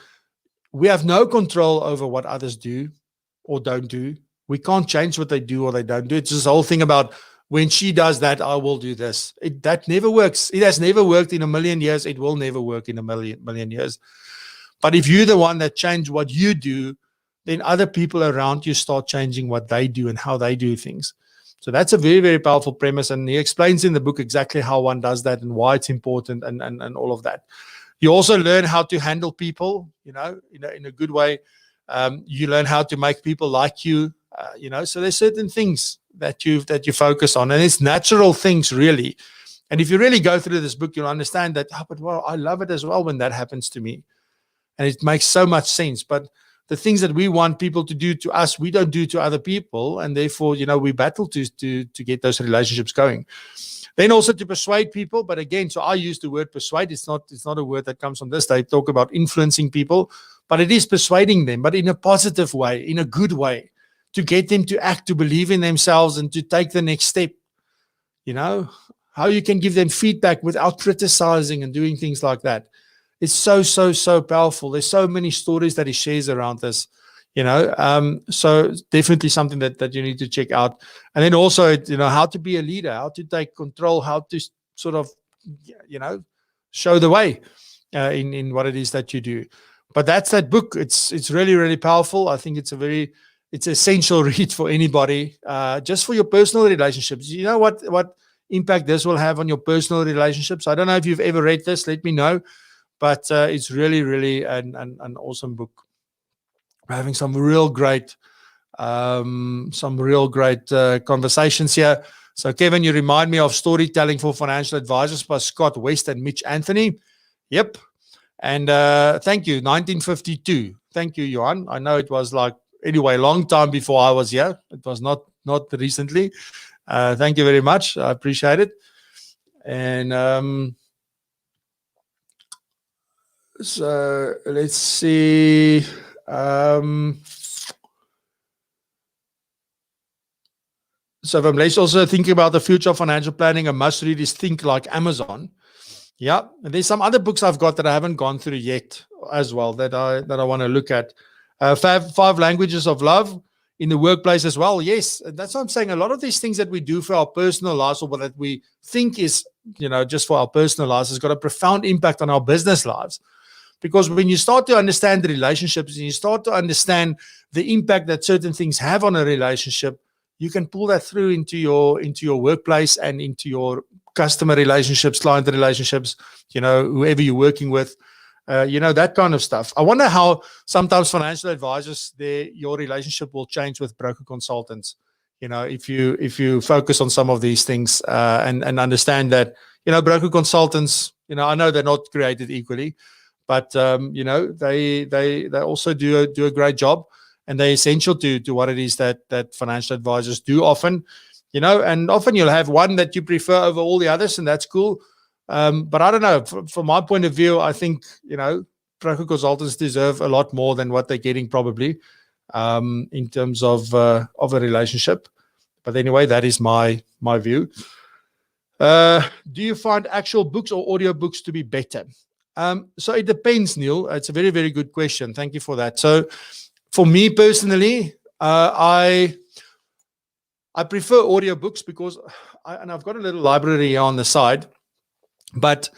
we have no control over what others do or don't do. We can't change what they do or they don't do. It's this whole thing about, when she does that, I will do this. That never works. It has never worked in a million years. It will never work in a million years. But if you're the one that change what you do, then other people around you start changing what they do and how they do things. So that's a very, very powerful premise. And he explains in the book exactly how one does that and why it's important and all of that. You also learn how to handle people, in a good way. You learn how to make people like you, so there's certain things that you focus on, and it's natural things, really. And if you really go through this book, you'll understand that, I love it as well when that happens to me. And it makes so much sense. But the things that we want people to do to us, we don't do to other people. And therefore, we battle to get those relationships going. Then also to persuade people. But again, so I use the word persuade. It's not a word that comes from this. They talk about influencing people, but it is persuading them, but in a positive way, in a good way, to get them to act, to believe in themselves and to take the next step. How you can give them feedback without criticizing and doing things like that. It's so, so, so powerful. There's so many stories that he shares around this, so definitely something that you need to check out. And then also, how to be a leader, how to take control, how to sort of, show the way in what it is that you do. But that's that book. It's really, really powerful. I think it's it's essential read for anybody, just for your personal relationships. You know what impact this will have on your personal relationships? I don't know if you've ever read this. Let me know. But it's really, really an awesome book. We're having some real great conversations here. So, Kevin, you remind me of Storytelling for Financial Advisors by Scott West and Mitch Anthony. Yep. And thank you, 1952. Thank you, Johan. I know it was a long time before I was here. It was not recently. Thank you very much. I appreciate it. And so let's see. So if I'm also thinking about the future of financial planning, a must read is Think Like Amazon. Yeah. And there's some other books I've got that I haven't gone through yet as well that I want to look at. Five Languages of Love in the workplace as well. Yes. And that's what I'm saying. A lot of these things that we do for our personal lives, or that we think is, just for our personal lives, has got a profound impact on our business lives. Because when you start to understand the relationships and you start to understand the impact that certain things have on a relationship, you can pull that through into your workplace and into your customer relationships, client relationships, whoever you're working with, that kind of stuff. I wonder how sometimes financial advisors, your relationship will change with broker consultants. If you focus on some of these things and understand that, broker consultants, I know they're not created equally. But they also do a great job, and they're essential to what it is that financial advisors do often, and often you'll have one that you prefer over all the others, and that's cool. But I don't know, from my point of view, I think broker consultants deserve a lot more than what they're getting probably in terms of a relationship. But anyway, that is my view. Do you find actual books or audio books to be better? So it depends, Neil. It's a very, very good question. Thank you for that. So for me personally, I prefer audiobooks because I've got a little library here on the side, but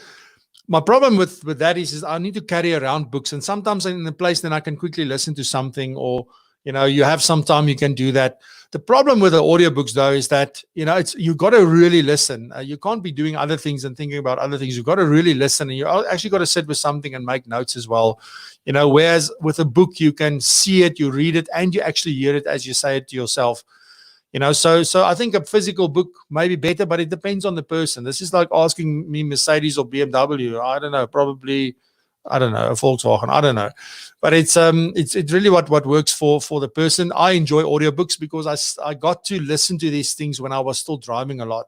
my problem with that is I need to carry around books, and sometimes I'm in a place then I can quickly listen to something, or you have some time you can do that. The problem with the audiobooks though is that you got to really listen. You can't be doing other things and thinking about other things. You've got to really listen, and you actually got to sit with something and make notes as well. Whereas with a book you can see it, you read it, and you actually hear it as you say it to yourself. So I think a physical book may be better, but it depends on the person. This is like asking me Mercedes or BMW. I don't know, probably, I don't know, a Volkswagen. I don't know, but it's really what works for the person. I enjoy audiobooks because I got to listen to these things when I was still driving a lot.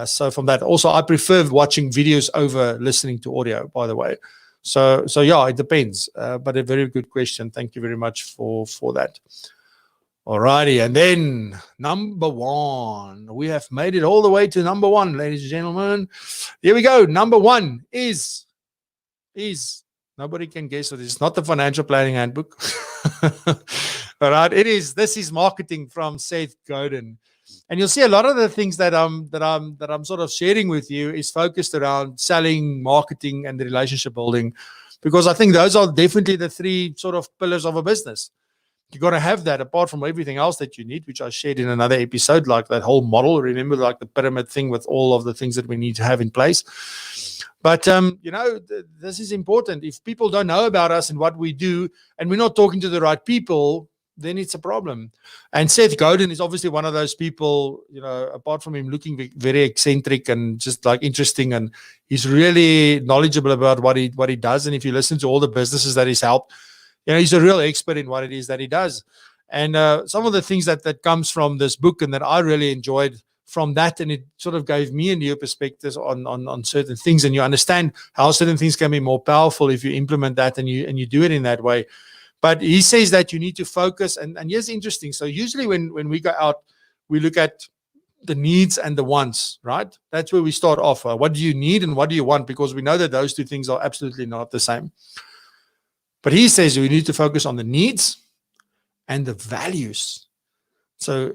So from that, also I prefer watching videos over listening to audio. By the way, so yeah, it depends. But a very good question. Thank you very much for that. Alrighty, and then number one. We have made it all the way to number one, ladies and gentlemen. Here we go. Number one is nobody can guess what it is. Not the financial planning handbook. All right, this is marketing from Seth Godin. And you'll see a lot of the things that I'm sort of sharing with you is focused around selling, marketing, and the relationship building, because I think those are definitely the three sort of pillars of a business. You got to have that apart from everything else that you need, which I shared in another episode, like that whole model. Remember, like the pyramid thing with all of the things that we need to have in place. But, this is important. If people don't know about us and what we do, and we're not talking to the right people, then it's a problem. And Seth Godin is obviously one of those people, apart from him looking very eccentric and just like interesting, and he's really knowledgeable about what he does. And if you listen to all the businesses that he's helped, he's a real expert in what it is that he does. And some of the things that comes from this book and that I really enjoyed from that, and it sort of gave me a new perspective on certain things, and you understand how certain things can be more powerful if you implement that and you do it in that way. But he says that you need to focus, and here's interesting. So usually when we go out, we look at the needs and the wants, right? That's where we start off. What do you need and what do you want? Because we know that those two things are absolutely not the same. But he says we need to focus on the needs and the values. So,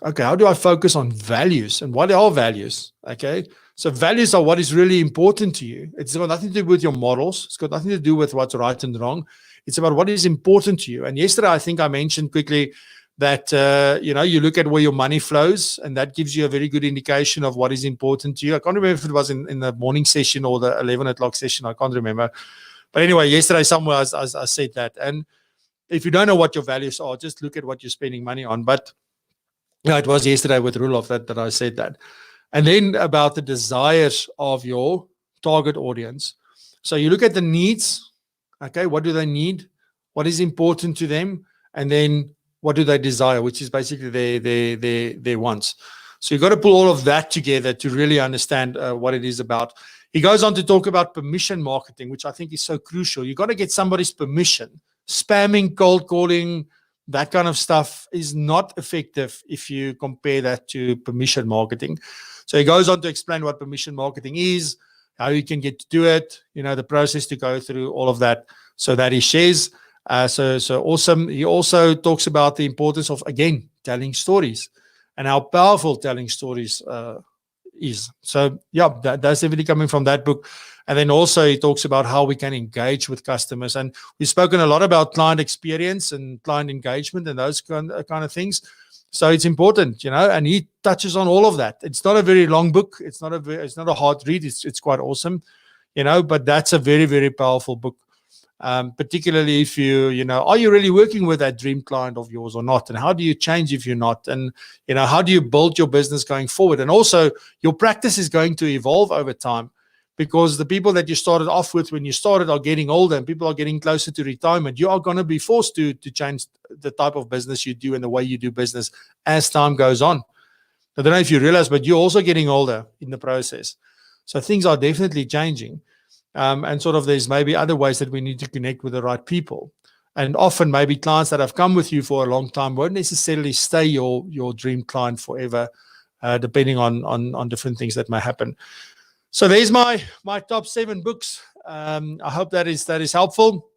okay, how do I focus on values? And what are values? Okay, so values are what is really important to you. It's got nothing to do with your models. It's got nothing to do with what's right and wrong. It's about what is important to you. And yesterday, I think I mentioned quickly that, you look at where your money flows, and that gives you a very good indication of what is important to you. I can't remember if it was in the morning session or the 11 o'clock session. I can't remember. But anyway, yesterday somewhere I said that. And if you don't know what your values are, just look at what you're spending money on. But it was yesterday with Rulof that I said that. And then about the desires of your target audience. So you look at the needs. Okay, what do they need? What is important to them? And then what do they desire, which is basically their wants. So you've got to pull all of that together to really understand what it is about. He goes on to talk about permission marketing, which I think is so crucial. You've got to get somebody's permission. Spamming, cold calling, that kind of stuff is not effective if you compare that to permission marketing. So he goes on to explain what permission marketing is, how you can get to do it, the process to go through, all of that. So that he shares. So awesome. He also talks about the importance of, again, telling stories and how powerful telling stories is. So that's definitely coming from that book. And then also he talks about how we can engage with customers. And we've spoken a lot about client experience and client engagement and those kind of things. So it's important, and he touches on all of that. It's not a very long book. It's not a hard read. It's quite awesome, but that's a very, very powerful book. Particularly if are you really working with that dream client of yours or not? And how do you change if you're not? And, how do you build your business going forward? And also your practice is going to evolve over time, because the people that you started off with when you started are getting older and people are getting closer to retirement. You are going to be forced to change the type of business you do and the way you do business as time goes on. I don't know if you realize, but you're also getting older in the process. So things are definitely changing. And sort of there's maybe other ways that we need to connect with the right people. And often maybe clients that have come with you for a long time won't necessarily stay your dream client forever, depending on different things that may happen. So there's my top 7 books. I hope that is helpful.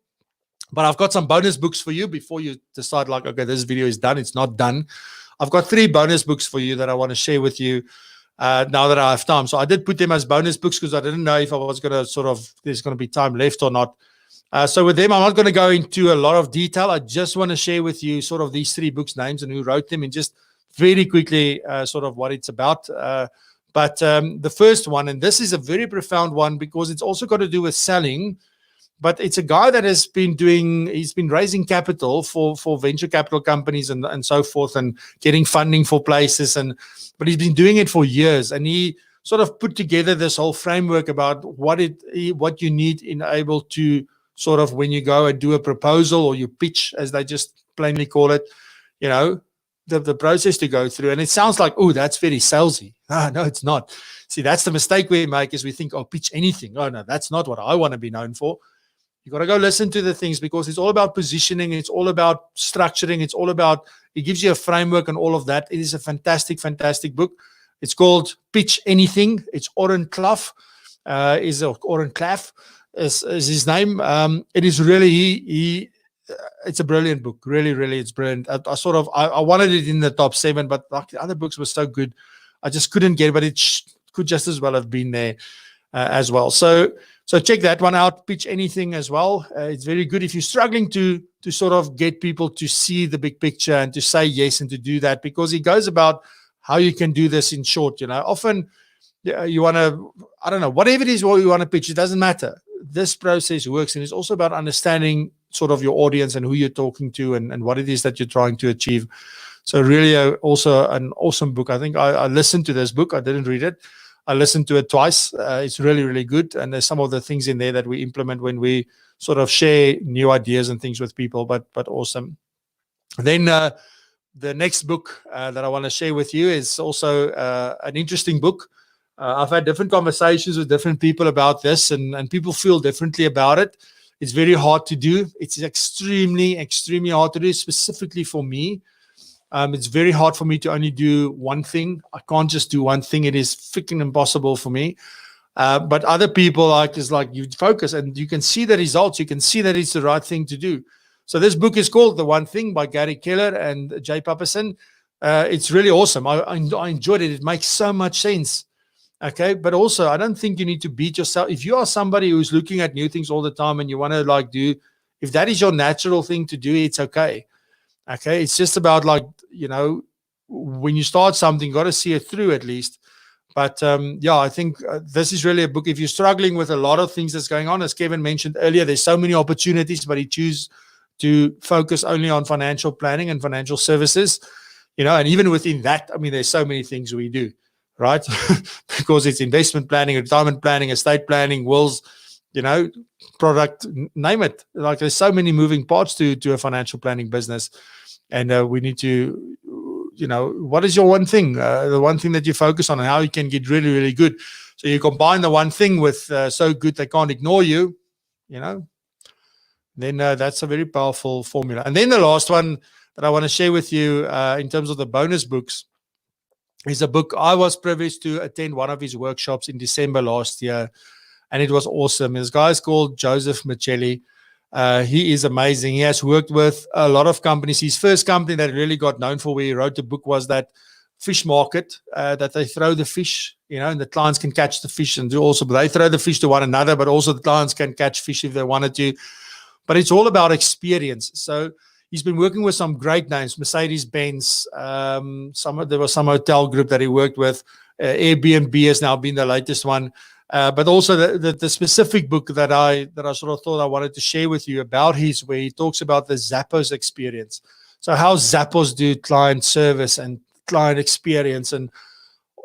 But I've got some bonus books for you before you decide like, okay, this video is done. It's not done. I've got 3 bonus books for you that I want to share with you. Now that I have time. So I did put them as bonus books because I didn't know if I was going to there's going to be time left or not. So with them, I'm not going to go into a lot of detail. I just want to share with you sort of these 3 books' names and who wrote them, and just very quickly sort of what it's about. But the first one, and this is a very profound one because it's also got to do with selling, But it's a guy that he's been raising capital for venture capital companies and so forth, and getting funding for places. But he's been doing it for years, and he sort of put together this whole framework about what you need in able to sort of, when you go and do a proposal or you pitch, as they just plainly call it, the process to go through. And it sounds like, oh, that's very salesy. No, it's not. See, that's the mistake we make, is we think, oh, pitch anything. Oh, no, that's not what I want to be known for. You got to go listen to the things, because it's all about positioning. It's all about structuring. It's all about, it gives you a framework and all of that. It is a fantastic, fantastic book. It's called Pitch Anything. It's Oren Klaff, Oren Klaff is his name. It is really, it's a brilliant book. Really, really, it's brilliant. I wanted it in the top 7, but like the other books were so good, I just couldn't get it, but it could just as well have been there as well. So check that one out, Pitch Anything as well. It's very good if you're struggling to sort of get people to see the big picture and to say yes and to do that, because he goes about how you can do this in short. Often you want to, I don't know, whatever it is what you want to pitch, it doesn't matter. This process works, and it's also about understanding sort of your audience and who you're talking to and what it is that you're trying to achieve. So really also an awesome book. I think I listened to this book. I didn't read it. I listened to it twice. It's really, really good. And there's some of the things in there that we implement when we sort of share new ideas and things with people, but awesome. Then the next book that I want to share with you is also an interesting book. I've had different conversations with different people about this, and people feel differently about it. It's very hard to do. It's extremely, extremely hard to do, specifically for me. It's very hard for me to only do one thing. I can't just do one thing. It is freaking impossible for me. But other people is like you focus and you can see the results. You can see that it's the right thing to do. So this book is called The One Thing by Gary Keller and Jay Papasan. It's really awesome. I enjoyed it. It makes so much sense. Okay. But also, I don't think you need to beat yourself. If you are somebody who's looking at new things all the time and you want to if that is your natural thing to do, it's okay. Okay. It's just about when you start something, you got to see it through at least. But I think this is really a book. If you're struggling with a lot of things that's going on, as Kevin mentioned earlier, there's so many opportunities, but he chooses to focus only on financial planning and financial services, and even within that, there's so many things we do, right? Because it's investment planning, retirement planning, estate planning, wills, product, name it. Like there's so many moving parts to a financial planning business. And we need to, what is your one thing? The one thing that you focus on and how you can get really, really good. So you combine the one thing with so good they can't ignore you, then that's a very powerful formula. And then the last one that I want to share with you in terms of the bonus books is a book. I was privileged to attend one of his workshops in December last year, and it was awesome. This guy's called Joseph Michelli. He is amazing. He has worked with a lot of companies. His first company that really got known for where he wrote the book was that fish market that they throw the fish, and the clients can catch the fish and do also, but they throw the fish to one another, but also the clients can catch fish if they wanted to. But it's all about experience. So he's been working with some great names, Mercedes-Benz. There was some hotel group that he worked with. Airbnb has now been the latest one. But also the specific book that I sort of thought I wanted to share with you about where he talks about the Zappos experience. So how Zappos do client service and client experience, and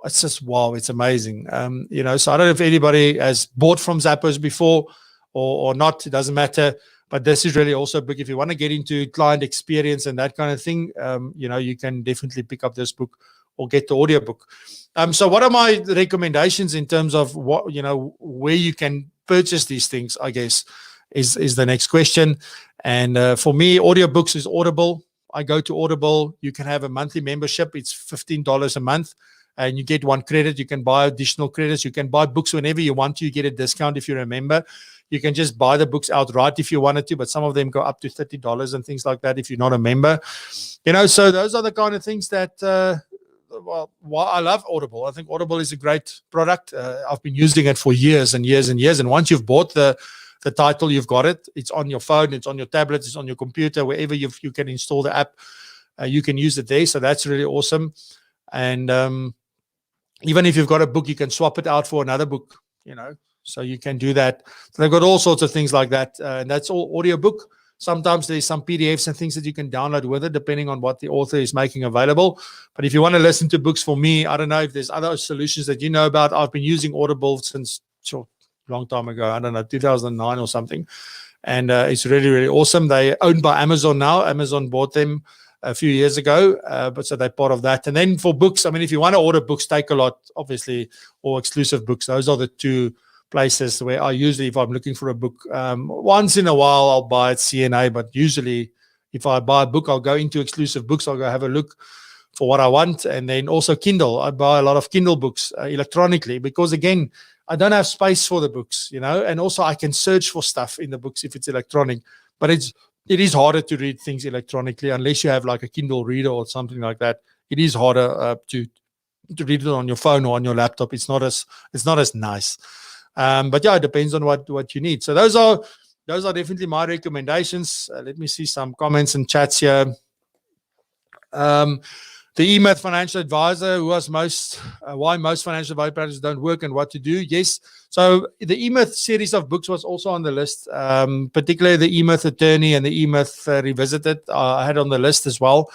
it's just wow, it's amazing. So I don't know if anybody has bought from Zappos before or not. It doesn't matter. But this is really also a book if you want to get into client experience and that kind of thing. You can definitely pick up this book or get the audiobook. So what are my recommendations in terms of what, where you can purchase these things, I guess, is the next question. And for me, audiobooks is Audible. I go to Audible. You can have a monthly membership. It's $15 a month. And you get 1 credit. You can buy additional credits. You can buy books whenever you want to. You get a discount if you're a member. You can just buy the books outright if you wanted to, but some of them go up to $30 and things like that if you're not a member. So those are the kind of things that I love Audible. I think Audible is a great product. I've been using it for years and years and years. And once you've bought the title, you've got it. It's on your phone. It's on your tablet. It's on your computer. Wherever you can install the app, you can use it there. So that's really awesome. And even if you've got a book, you can swap it out for another book. So you can do that. So they've got all sorts of things like that. And that's all audiobook. Sometimes there's some PDFs and things that you can download with it, depending on what the author is making available. But if you want to listen to books for me, I don't know if there's other solutions that you know about. I've been using Audible since a long time ago. I don't know, 2009 or something. And it's really, really awesome. They're owned by Amazon now. Amazon bought them a few years ago, but so they're part of that. And then for books, I mean, if you want to order books, Take a Lot, obviously, or Exclusive Books. Those are the two places where I usually, if I'm looking for a book, once in a while I'll buy it CNA, but usually if I buy a book, I'll go into Exclusive Books. I'll go have a look for what I want. And then also Kindle. I buy a lot of Kindle books electronically because, again, I don't have space for the books, and also I can search for stuff in the books if it's electronic, but it is harder to read things electronically unless you have like a Kindle reader or something like that. It is harder to read it on your phone or on your laptop. It's not as nice. But yeah, it depends on what you need. So those are definitely my recommendations. Let me see some comments and chats here. The E-Myth Financial Advisor, who was why most financial advice practices don't work and what to do. Yes. So the E-Myth series of books was also on the list, particularly the E-Myth Attorney and the E-Myth Revisited. I had on the list as well.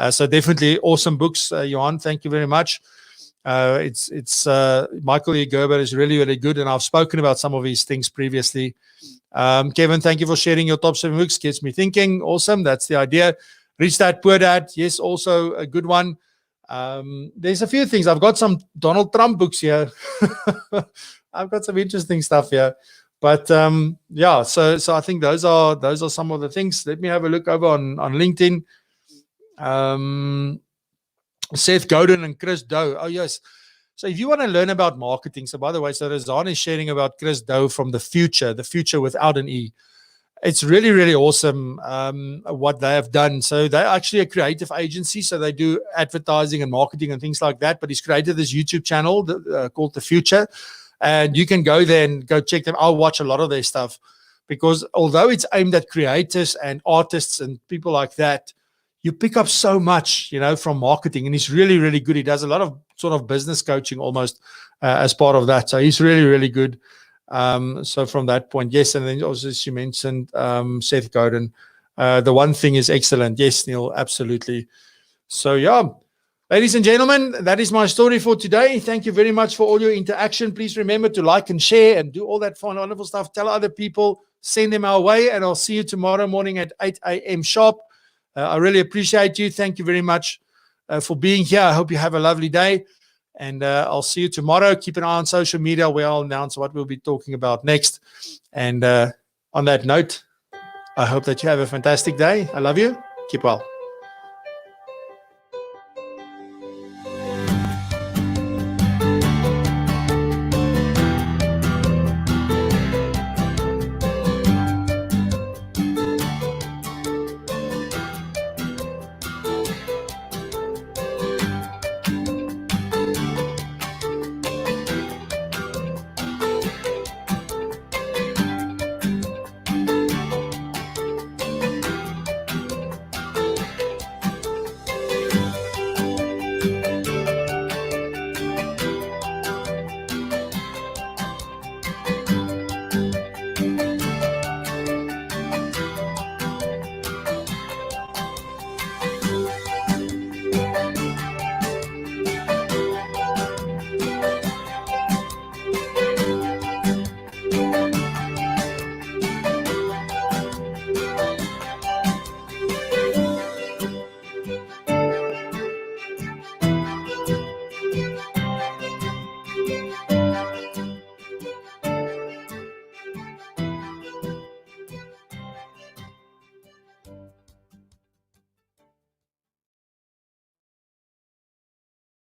So definitely awesome books, Johan. Thank you very much. It's Michael E. Gerber is really, really good, and I've spoken about some of these things previously. Kevin, thank you for sharing your top 7 books. Gets me thinking. Awesome. That's the idea. Rich Dad, Poor Dad. Yes, also a good one. There's a few things. I've got some Donald Trump books here. I've got some interesting stuff here. But yeah, so I think those are some of the things. Let me have a look over on LinkedIn. Seth Godin and Chris Doe. Oh, yes. So if you want to learn about marketing, so by the way, so Razan is sharing about Chris Doe from the future without an E. It's really, really awesome what they have done. So they're actually a creative agency. So they do advertising and marketing and things like that. But he's created this YouTube channel called The Future. And you can go there and go check them. I'll watch a lot of their stuff because although it's aimed at creators and artists and people like that, you pick up so much, from marketing. And he's really, really good. He does a lot of sort of business coaching almost as part of that. So he's really, really good. So from that point, yes. And then also, as you mentioned, Seth Godin, the one thing is excellent. Yes, Neil, absolutely. So yeah, ladies and gentlemen, that is my story for today. Thank you very much for all your interaction. Please remember to like and share and do all that fun, wonderful stuff. Tell other people, send them our way, and I'll see you tomorrow morning at 8 a.m. sharp. I really appreciate you. Thank you very much for being here. I hope you have a lovely day. And I'll see you tomorrow. Keep an eye on social media where I'll announce what we'll be talking about next. And on that note, I hope that you have a fantastic day. I love you. Keep well.